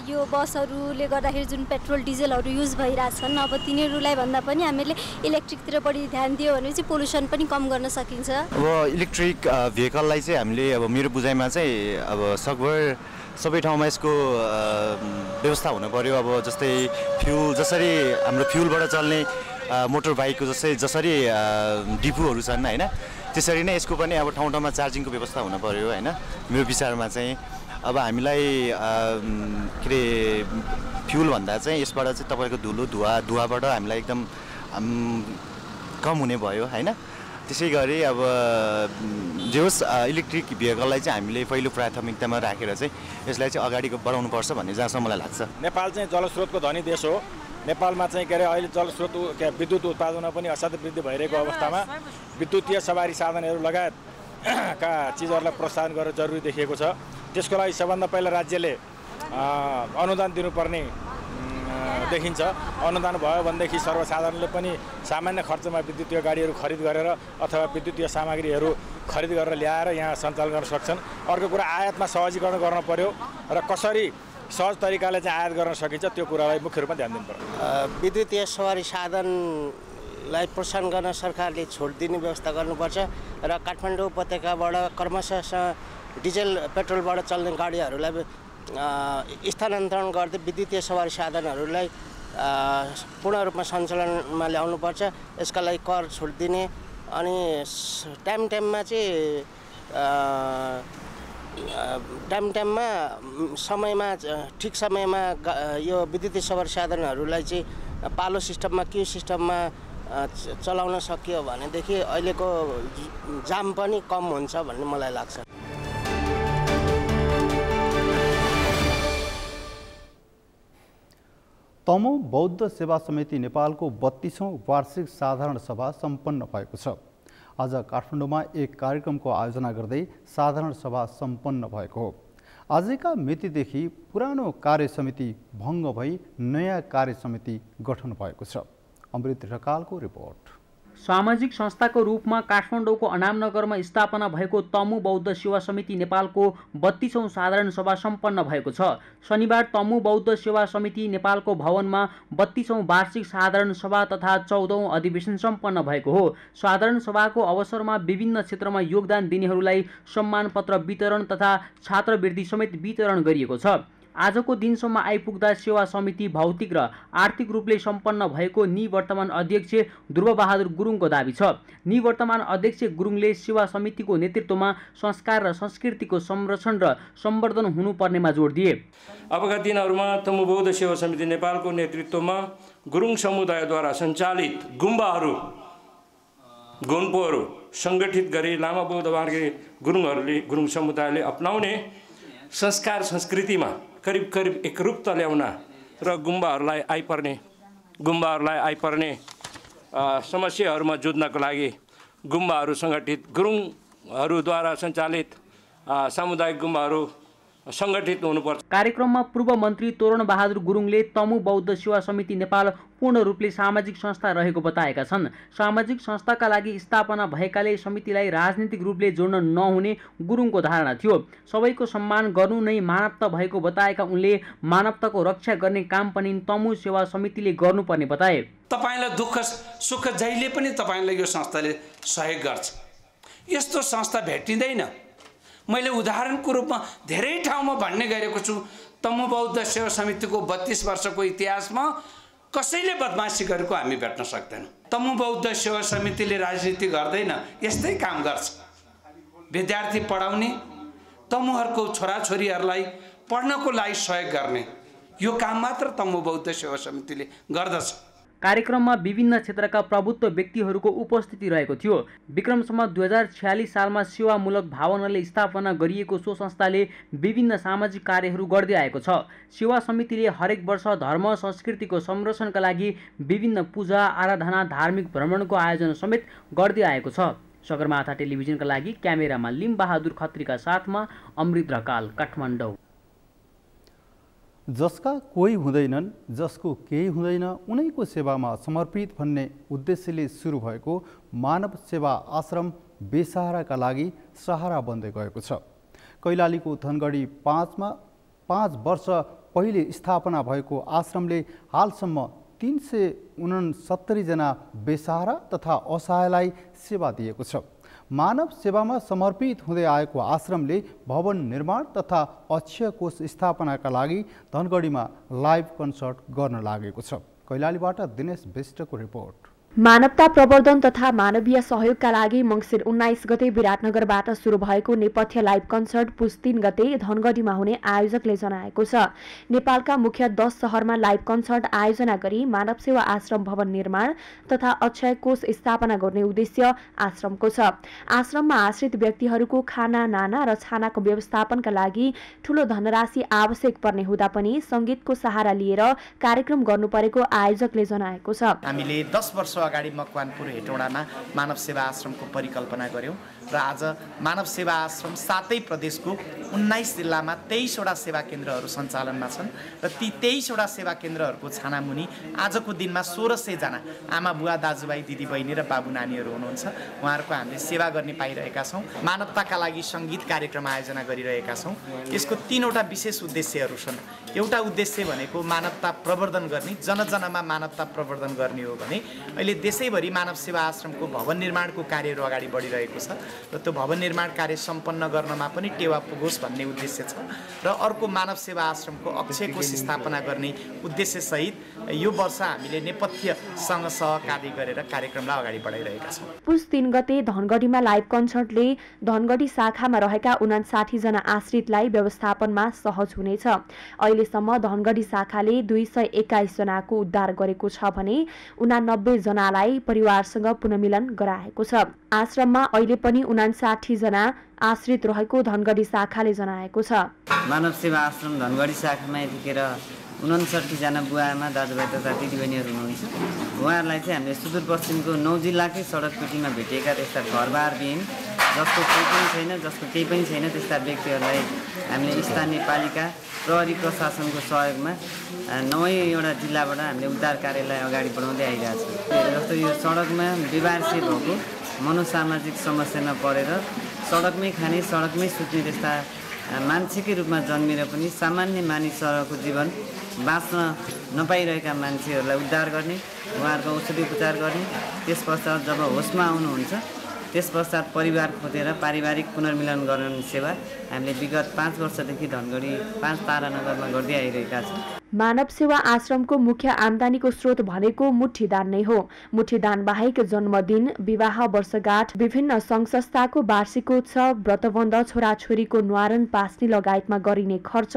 यो बसहरूले गर्दाखेरि जुन पेट्रोल डिजेलहरू युज भइरहेछन्, अब तिनीहरूलाई भन्दा पनि हामीले इलेक्ट्रिकतिर बढी ध्यान दियो भने चाहिँ पोल्युसन पनि कम गर्न सकिन्छ। अब इलेक्ट्रिक भेहिकललाई चाहिँ हामीले अब मेरो बुझाइमा चाहिँ अब सबै ठाउँमा यसको व्यवस्था हुनु पर्यो। अब जस्तै फ्युल, जसरी हाम्रो फ्युलबाट चल्ने मोटर बाइकको जसरी डिपुहरू छन् हैन, त्यसरी नै यसको पनि अब ठाउँ ठाउँमा चार्जिङको व्यवस्था हुनु पर्यो हैन। मेरो विचारमा चाहिँ अब हामीलाई फ्युल भन्दा चाहिँ यसबाट चाहिँ तपाईँको धुवाबाट हामीलाई एकदम कम हुने भयो हैन। त्यसै गरी अब जे होस् इलेक्ट्रिक भेहिकललाई चाहिँ हामीले पहिलो प्राथमिकतामा राखेर चाहिँ यसलाई चाहिँ अगाडि बढाउनुपर्छ भन्ने जहाँसम्म मलाई लाग्छ। नेपाल चाहिँ जलस्रोतको धनी देश हो। नेपालमा चाहिँ अहिले जलस्रोत विद्युत उत्पादनमा पनि असाध्यै वृद्धि भइरहेको अवस्थामा विद्युतीय सवारी साधनहरू लगायतका चिजहरूलाई प्रोत्साहन गर्न जरुरी देखिएको छ। त्यसको लागि सबभन्दा पहिला राज्यले अनुदान दिनुपर्ने देखिन्छ। अनुदान भयो भनेदेखि सर्वसाधारणले पनि सामान्य खर्चमा विद्युतीय गाडीहरू खरिद गरेर अथवा विद्युतीय सामग्रीहरू खरिद गरेर ल्याएर यहाँ सञ्चालन गर्न सक्छन्। अर्को कुरा आयातमा सहजीकरण गर्न पर्यो र कसरी सहज तरिकाले चाहिँ आयात गर्न सकिन्छ त्यो कुरालाई मुख्य रूपमा ध्यान दिनु पर्यो। विद्युतीय सवारी साधनलाई प्रोत्साहन गर्न सरकारले छुट दिने व्यवस्था गर्नुपर्छ र काठमाडौँ उपत्यकाबाट क्रमशः डिजल पेट्रोलबाट चल्ने गाडीहरूलाई स्थानान्तरण गर्दै विद्युतीय सवारी साधनहरूलाई पूर्ण रूपमा सञ्चालनमा ल्याउनुपर्छ। यसका लागि कर छुट दिने अनि टाइममा चाहिँ टाइममा समयमा ठिक समयमा यो विद्युतीय सवारी साधनहरूलाई चाहिँ पालो सिस्टममा क्यु सिस्टममा चलाउन सकियो भनेदेखि अहिलेको जाम पनि कम हुन्छ भन्ने मलाई लाग्छ। तमु बौद्ध सेवा समिति नेपालको 32औं वार्षिक साधारण सभा सम्पन्न भएको छ। आज काठमाडौँमा एक कार्यक्रमको आयोजना गर्दै साधारण सभा सम्पन्न भएको हो। आजका मितिदेखि पुरानो कार्य समिति भङ्ग भई नयाँ कार्य समिति गठन भएको छ। अमृत ढकालको रिपोर्ट। सामाजिक संस्थाको रूपमा काठमाडौँको अनामनगरमा स्थापना भएको तमु बौद्ध सेवा समिति नेपालको 32औं साधारण सभा सम्पन्न भएको छ। शनिबार तमु बौद्ध सेवा समिति नेपालको भवनमा 32औं वार्षिक साधारण सभा तथा 14औं अधिवेशन सम्पन्न भएको हो। साधारण सभाको अवसरमा विभिन्न क्षेत्रमा योगदान दिनेहरूलाई सम्मान पत्र वितरण तथा छात्रवृत्ति समेत वितरण गरिएको छ। आजको दिनसम्म आइपुग्दा सेवा समिति भौतिक र आर्थिक रूपले सम्पन्न भएको निवर्तमान अध्यक्ष ध्रुवबहादुर गुरुङको दाबी छ। निवर्तमान अध्यक्ष गुरुङले सेवा समितिको नेतृत्वमा संस्कार र संस्कृतिको संरक्षण र सम्वर्धन हुनुपर्नेमा जोड दिए। अबका दिनहरूमा तमु बौद्ध सेवा समिति नेपालको नेतृत्वमा गुरुङ समुदायद्वारा सञ्चालित गुम्बाहरू गोन्पोहरू सङ्गठित गरी लामा बौद्ध मार्गे गुरुङ समुदायले अपनाउने संस्कार संस्कृतिमा करिब एकरूपता ल्याउन र गुम्बाहरूलाई आइपर्ने समस्याहरूमा जुझ्नको लागि गुम्बाहरू सङ्गठित गुरुङहरूद्वारा सञ्चालित सामुदायिक गुम्बाहरू सङ्गठित हुनुपर्छ। कार्यक्रममा पूर्व मन्त्री तोरण बहादुर गुरुङले तमु बौद्ध सेवा समिति नेपाल पूर्ण रूपले सामाजिक संस्था रहेको बताएका छन्। सामाजिक संस्थाका लागि स्थापना भएकाले समितिलाई राजनीतिक रूपले जोड्न नहुने गुरुङको धारणा थियो। सबैको सम्मान गर्नु नै मानवता भएको बताएका उनले मानवताको रक्षा गर्ने काम पनि तमु सेवा समितिले गर्नुपर्ने बताए। तपाईलाई दुःख सुख जहिले पनि तपाईलाई यो संस्थाले सहयोग गर्छ। यस्तो संस्था भेटिँदैन। मैले उदाहरणको रूपमा धेरै ठाउँमा भन्ने गरेको छु। तमु बौद्ध सेवा समितिको 32 वर्षको इतिहासमा कसैले बदमासी गरेको हामी भेट्न सक्दैनौँ। तमु बौद्ध सेवा समितिले राजनीति गर्दैन, यस्तै काम गर्छ। विद्यार्थी पढाउने, तमुहरूको छोराछोरीहरूलाई पढ्नको लागि सहयोग गर्ने यो काम मात्र तमु बौद्ध सेवा समितिले गर्दछ। कार्यक्रममा विभिन्न क्षेत्रका प्रभुत्व व्यक्तिहरूको उपस्थिति रहेको थियो। विक्रमसम्म 2046 सालमा सेवामूलक भावनाले स्थापना गरिएको सो संस्थाले विभिन्न सामाजिक कार्यहरू गर्दै आएको छ। सेवा समितिले हरेक वर्ष धर्म संस्कृतिको संरक्षणका लागि विभिन्न पूजा आराधना धार्मिक भ्रमणको आयोजना समेत गर्दै आएको छ। सगरमाथा टेलिभिजनका लागि क्यामेरामा लिम बहादुर खत्रीका साथमा अमृत ढकाल, काठमाडौँ। जसका कोही हुँदैनन्, जसको केही हुँदैन, उनैको सेवामा समर्पित भन्ने उद्देश्यले सुरु भएको मानव सेवा आश्रम बेसहाराका लागि सहारा बन्दै गएको छ। कैलालीको धनगढी 5 वर्ष पहिले स्थापना भएको आश्रमले हालसम्म 369 जना बेसहारा तथा असहायलाई सेवा दिएको छ। मानव सेवामा समर्पित हुँदै आएको आश्रमले भवन निर्माण तथा अक्षय कोष स्थापनाका लागि धनगढीमा लाइभ कन्सर्ट गर्न लागेको छ। कैलालीबाट दिनेश विष्टको रिपोर्ट। मानवता प्रवर्धन तथा मानवीय सहयोगका लागि मङ्सिर 19 गते विराटनगरबाट सुरु भएको नेपथ्य लाइभ कन्सर्ट पुस 3 गते धनगढीमा हुने आयोजकले जनाएको छ। नेपालका मुख्य 10 शहरमा लाइभ कन्सर्ट आयोजना गरी मानव सेवा आश्रम भवन निर्माण तथा अक्षय कोष स्थापना गर्ने उद्देश्य आश्रमको छ। आश्रममा आश्रित व्यक्तिहरूको खाना नाना र छानाको व्यवस्थापनका लागि ठूलो धनराशि आवश्यक पर्ने हुँदा पनि संगीतको सहारा लिएर कार्यक्रम गर्नु परेको आयोजकले जनाएको छ। हामीले 10 वर्ष अगाडि मकवानपुर हेटौडामा मानव सेवा आश्रमको परिकल्पना गर्यौं र आज मानव सेवा आश्रम 7 प्रदेशको 19 जिल्लामा 23वटा सेवा केन्द्रहरू सञ्चालनमा छन् र ती 23वटा सेवा केन्द्रहरूको छानामुनि आजको दिनमा 1600 जना आमा बुवा दाजुभाइ दिदीबहिनी र बाबु नानीहरू हुनुहुन्छ। उहाँहरूको हामीले सेवा गर्ने पाइरहेका छौँ। मानवताका लागि सङ्गीत कार्यक्रम आयोजना गरिरहेका छौँ। यसको 3वटा विशेष उद्देश्यहरू छन्। एउटा उद्देश्य भनेको मानवता प्रवर्धन गर्ने, जनजनमा मानवता प्रवर्धन गर्ने हो भने अहिले देशैभरि मानव सेवा आश्रमको भवन निर्माणको कार्यहरू अगाडि बढिरहेको छ र त्यो भवन निर्माण कार्य सम्पन्न गर्नमा पनि टेवा पुगोस् भन्ने उद्देश्य छ र अर्को मानव सेवा आश्रमको अक्षय कोष स्थापना गर्ने उद्देश्यसहित यो वर्ष हामीले नेपथ्यसँग सहकार्य गरेर कार्यक्रमलाई अगाडि बढाइरहेका छौँ। पुस 3 गते धनगढीमा लाइभ कन्सर्टले धनगढी शाखामा रहेका 59 जना आश्रितलाई व्यवस्थापनमा सहज हुनेछ। अहिलेसम्म धनगढी शाखाले 221 जनाको उद्धार गरेको छ भने 89 जनालाई परिवारसँग पुनर्मिलन गराएको छ। आश्रममा अहिले पनि 59 जना आश्रित रहेको धनगढी शाखाले जनाएको छ। मानव सेवा आश्रम धनगढी शाखामा यतिखेर 59 जना बुवा आमा दाजुभाइ तथा दिदीबहिनीहरू हुनुहुन्छ। उहाँहरूलाई चाहिँ हामीले सुदूरपश्चिमको 9 जिल्लाकै सडक कुटीमा भेटिएका त्यस्ता घरबारविहीन जसको केही पनि छैन, जसको केही पनि छैन त्यस्ता व्यक्तिहरूलाई हामीले स्थानीय पालिका प्रहरी प्रशासनको सहयोगमा 9वटा जिल्लाबाट हामीले उद्धार कार्यलाई अगाडि बढाउँदै आइरहेका छौँ। जस्तो यो सडकमा बेवारसी भएको मनोसामाजिक समस्यामा परेर सडकमै खाने सडकमै सुत्ने त्यस्ता मान्छेकै रूपमा जन्मेर पनि सामान्य मानिसहरूको जीवन बाँच्न नपाइरहेका मान्छेहरूलाई उद्धार गर्ने, उहाँहरूको औषधि उपचार गर्ने, त्यस पश्चात जब होसमा आउनुहुन्छ त्यस पश्चात परिवार खोजेर पारिवारिक पुनर्मिलन गर्ने सेवा हामीले विगत 5 वर्षदेखि धनगढी 5 तारानगरमा गर्दै आइरहेका छौँ। मानव सेवा आश्रमको मुख्य आम्दानीको स्रोत भनेको मुठीदान नै हो। मुठीदान बाहेक जन्मदिन, विवाह वर्षगाँठ, विभिन्न सङ्घ संस्थाको वार्षिकोत्सव, व्रतबन्ध, छोराछोरीको न्वारन पास्ने लगायतमा गरिने खर्च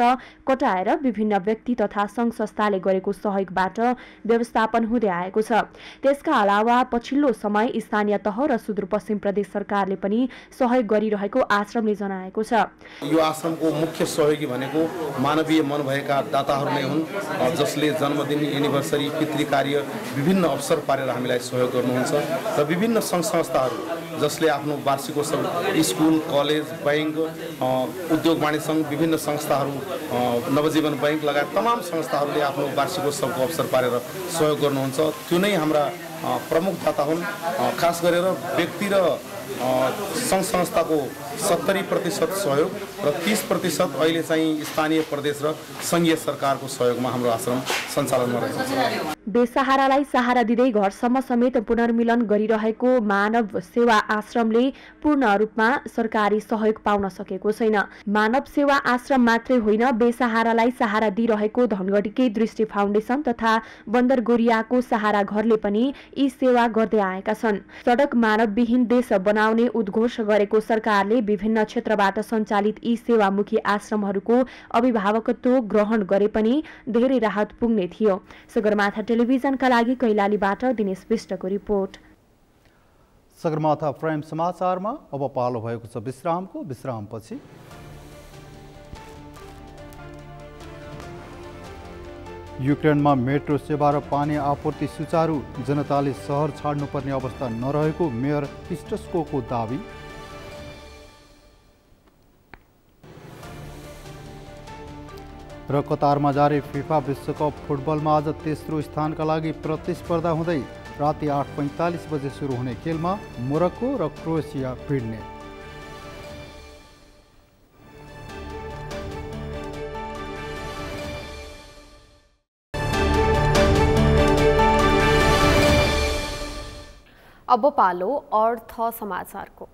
कटाएर विभिन्न व्यक्ति तथा सङ्घ संस्थाले गरेको सहयोगबाट व्यवस्थापन हुँदै आएको छ। त्यसका अलावा पछिल्लो समय स्थानीय तह र सुदूरपश्चिम प्रदेश सरकारले पनि सहयोग गरिरहेको आश्रमले जनाएको छ। यो आश्रमको मुख्य सहयोगी भनेको मानवीय मन भएका दाताहरू नै हुन्, जसले जन्मदिन, एनिभर्सरी, पितृ कार्य विभिन्न अवसर पारेर हामीलाई सहयोग गर्नुहुन्छ र विभिन्न सङ्घ संस्थाहरू जसले आफ्नो वार्षिकोत्सव, स्कुल, कलेज, बैंक, उद्योग वाणिज्य सङ्घ, विभिन्न संस्थाहरू, नवजीवन बैंक लगायत तमाम संस्थाहरूले आफ्नो वार्षिकोत्सवको अवसर पारेर सहयोग गर्नुहुन्छ। त्यो नै हाम्रा प्रमुख दाता हुन्। खास गरेर व्यक्ति र सङ्घ संस्थाको 70% सहयोग र 30% अहिले चाहिँ स्थानीय प्रदेश र सङ्घीय सरकारको सहयोगमा हाम्रो आश्रम सञ्चालनमा रहेको छ। बेसहारालाई सहारा दिँदै घरसम्म समेत पुनर्मिलन गरिरहेको मानव सेवा आश्रमले पूर्ण रूपमा सरकारी सहयोग पाउन सकेको छैन। मानव सेवा आश्रम मात्रै होइन, बेसहारालाई सहारा दिइरहेको धनगढीकै दृष्टि फाउन्डेसन तथा बन्दरगोरियाको सहारा घरले पनि यी सेवा गर्दै आएका छन्। सडक मानवविहीन देश बनाउने उद्घोष गरेको सरकारले विभिन्न क्षेत्रबाट सञ्चालित यी सेवामुखी आश्रमहरूको अभिभावकत्व ग्रहण गरे पनि धेरै राहत पुग्ने थियो। सगरमाथा टेलिभिजनका लागि कैलालीबाट दिनेश विष्टको रिपोर्ट। सगरमाथा प्राइम समाचारमा अब पालो भएको छ विश्रामको। विश्रामपछि युक्रेनमा मेट्रो सेवा र पानी आपूर्ति सुचारू, जनताले सहर छाड्नुपर्ने अवस्था नरहेको मेयर पिस्टस्कोको दावी। र कतारमा जारी फिफा विश्वकप फुटबलमा आज तेस्रो स्थानका लागि प्रतिस्पर्धा हुँदै राति 8:45 बजे सुरु हुने खेलमा मोरक्को र क्रोएसिया भिड्ने। अब पालो अर्थ समाचारको।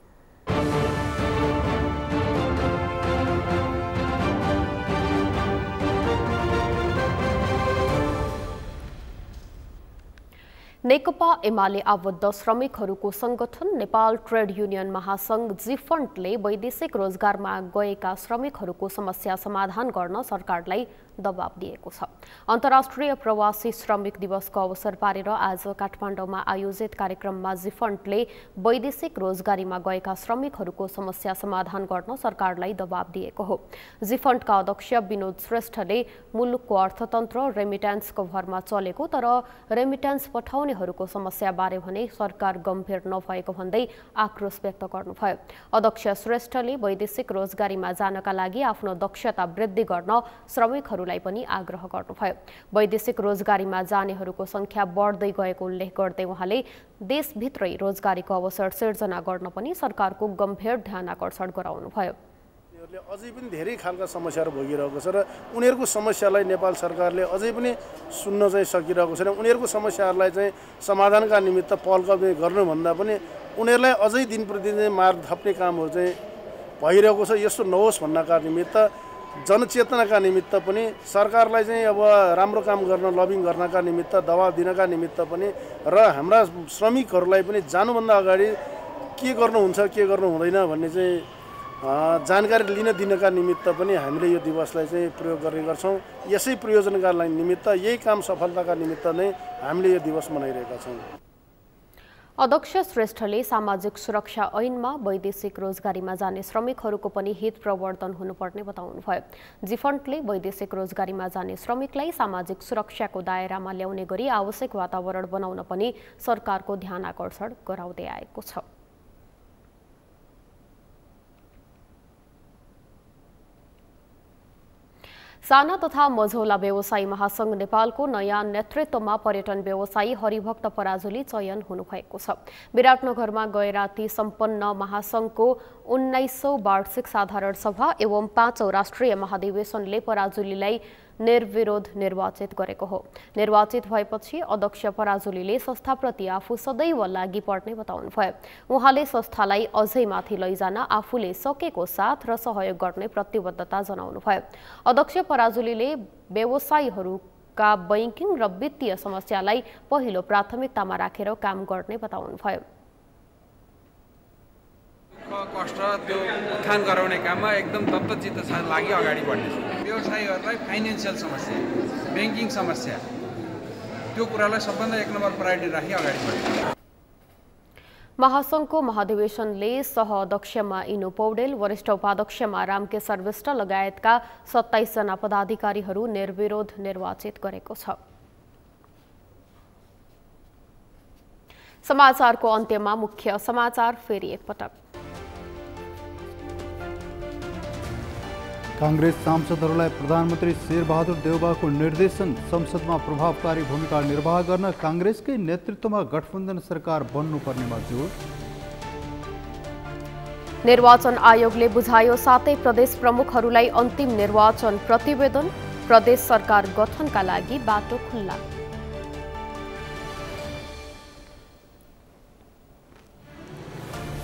नेकपा एमाले आबद्ध श्रमिकहरूको संगठन नेपाल ट्रेड युनियन महासंघ जिफन्टले वैदेशिक रोजगारमा गएका श्रमिकहरूको समस्या समाधान गर्न सरकारलाई दबाब दिएको छ। अन्तर्राष्ट्रिय प्रवासी श्रमिक दिवसको अवसर पारेर आज काठमाडौँमा आयोजित कार्यक्रममा जिफन्टले वैदेशिक रोजगारीमा गएका श्रमिकहरूको समस्या समाधान गर्न सरकारलाई दबाब दिएको हो। जिफन्टका अध्यक्ष विनोद श्रेष्ठले मुलुकको अर्थतन्त्र रेमिट्यान्सको भरमा चलेको तर रेमिट्यान्स पठाउनेहरूको समस्याबारे भने सरकार गम्भीर नभएको भन्दै आक्रोश व्यक्त गर्नुभयो। अध्यक्ष श्रेष्ठले वैदेशिक रोजगारीमा जानका लागि आफ्नो दक्षता वृद्धि गर्न श्रमिकहरूलाई पनि आग्रह गर्नुभयो। वैदेशिक रोजगारीमा जानेहरूको संख्या बढ्दै गएको उल्लेख गर्दै उहाँले देशभित्रै रोजगारीको अवसर सिर्जना गर्न पनि सरकारको गम्भीर ध्यान आकर्षण गराउनुभयो। अझै पनि धेरै खालका समस्याहरू भोगिरहेको छ र उनीहरूको समस्यालाई नेपाल सरकारले अझै पनि सुन्न चाहिँ सकिरहेको छैन। उनीहरूको समस्याहरूलाई चाहिँ समाधानका निमित्त पहल गर्नुभन्दा पनि उनीहरूलाई अझै दिन प्रतिदिन मार थप्ने कामहरू चाहिँ भइरहेको छ। यस्तो नहोस् भन्नका निमित्त जनचेतनाका निमित्त पनि सरकारलाई चाहिँ अब राम्रो काम गर्न लबिङ गर्नका निमित्त दबाब दिनका निमित्त पनि र हाम्रा श्रमिकहरूलाई पनि जानुभन्दा अगाडि के गर्नुहुन्छ के गर्नु हुँदैन भन्ने चाहिँ जानकारी लिन दिनका निमित्त पनि हामीले यो दिवसलाई चाहिँ प्रयोग गर्ने गर्छौँ। यसै प्रयोजनका निमित्त यही काम सफलताका निमित्त नै हामीले यो दिवस मनाइरहेका छौँ। अध्यक्ष श्रेष्ठले सामाजिक सुरक्षा ऐनमा वैदेशिक रोजगारीमा जाने श्रमिकहरूको पनि हित प्रवर्धन हुनुपर्ने बताउनुभयो। जिफन्टले वैदेशिक रोजगारीमा जाने श्रमिकलाई सामाजिक सुरक्षाको दायरामा ल्याउने गरी आवश्यक वातावरण बनाउन पनि सरकारको ध्यान आकर्षण गराउँदै आएको छ। साना तथा मझौला व्यवसायी महासंघ नेपालको नयाँ नेतृत्वमा पर्यटन व्यवसायी हरिभक्त पराजुली चयन हुनुभएको छ। विराटनगरमा गए राति सम्पन्न महासंघको 19औं वार्षिक साधारण सभा एवं 5औं राष्ट्रिय महाधिवेशनले पराजुलीलाई निर्विरोध निर्वाचित गरेको हो। निर्वाचित भएपछि अध्यक्ष पराजुलीले संस्थाप्रति आफू सदैव लागि पर्ने बताउनुभयो। उहाँले संस्थालाई अझै माथि लैजान आफूले सकेको साथ र सहयोग गर्ने प्रतिबद्धता जनाउनुभयो। अध्यक्ष पराजुलीले व्यवसायीहरूका बैंकिङ र वित्तीय समस्यालाई पहिलो प्राथमिकतामा राखेर काम गर्ने बताउनुभयो। कष्ट त्यो उत्थान गराउने काममा एकदम तत्त्वचित्त लागि अगाडि बढ्नेछु। व्यवसायीहरूलाई फाइनेन्सियल समस्या, ब्याङ्किङ समस्या, त्यो कुरालाई सबभन्दा 1 नम्बर प्रायोरिटी राखी अगाडि बढ्नेछु। महासंघको महाधिवेशनले सहअध्यक्षमा इनु पौडेल, वरिष्ठ उपाध्यक्षमा रामकेशर विष्ट लगायतका 27 जना पदाधिकारीहरू निर्विरोध निर्वाचित गरेको छ। समाचारको अन्त्यमा मुख्य समाचार फेरि एकपटक। कांग्रेस सांसदहरूलाई प्रधानमन्त्री शेरबहादुर देउवाको निर्देशन, संसदमा प्रभावकारी भूमिका निर्वाह गर्न कांग्रेसकै नेतृत्वमा गठबन्धन सरकार बन्नुपर्नेमा जोड। निर्वाचन आयोगले बुझायो 7 प्रदेश प्रमुखहरूलाई अन्तिम निर्वाचन प्रतिवेदन, प्रदेश सरकार गठनका लागि बाटो खुल्ला।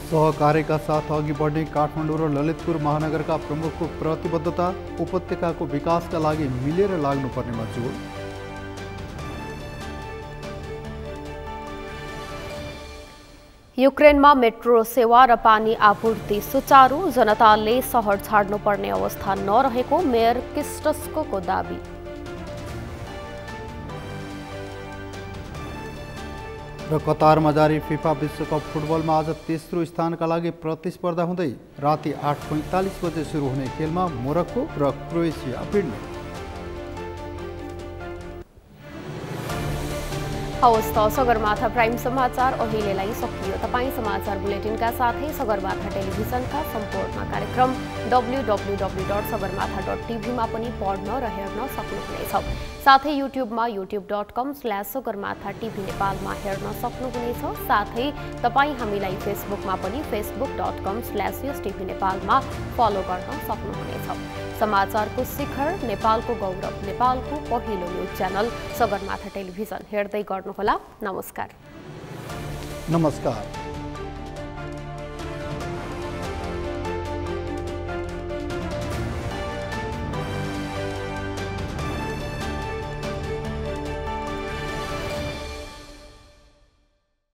सहकार्यका साथ अघि बढ्ने काठमाडौँ र ललितपुर महानगरका प्रमुखको प्रतिबद्धता, उपत्यकाको विकासका लागि मिलेर लाग्नुपर्नेमा जोड। युक्रेनमा मेट्रो सेवा र पानी आपूर्ति सुचारू, जनताले सहर छाड्नुपर्ने अवस्था नरहेको मेयर किस्टस्को दाबी। र कतारमा जारी फिफा विश्वकप फुटबलमा आज तेस्रो स्थानका लागि प्रतिस्पर्धा हुँदै राति 8:45 बजे सुरु हुने खेलमा मोरक्को र क्रोएसिया भिड्ने। हवस् त सगरमाथा प्राइम समाचार अहिलेलाई सकियो। तपाईँ समाचार बुलेटिनका साथै सगरमाथा टेलिभिजनका सम्पूर्ण कार्यक्रम www.sagarmatha.tv मा पनि पढ्न र हेर्न सक्नुहुनेछ। साथै युट्युबमा youtube.com/sagarmatha TV नेपालमा हेर्न सक्नुहुनेछ। साथै तपाईँ हामीलाई फेसबुकमा पनि facebook.com/tvnepal नेपालमा फलो गर्न सक्नुहुनेछ। समाचारको शिखर, नेपालको गौरव, नेपालको पहिलो न्युज च्यानल सगरमाथा टेलिभिजन हेर्दै गर्नुहोला। नमस्कार।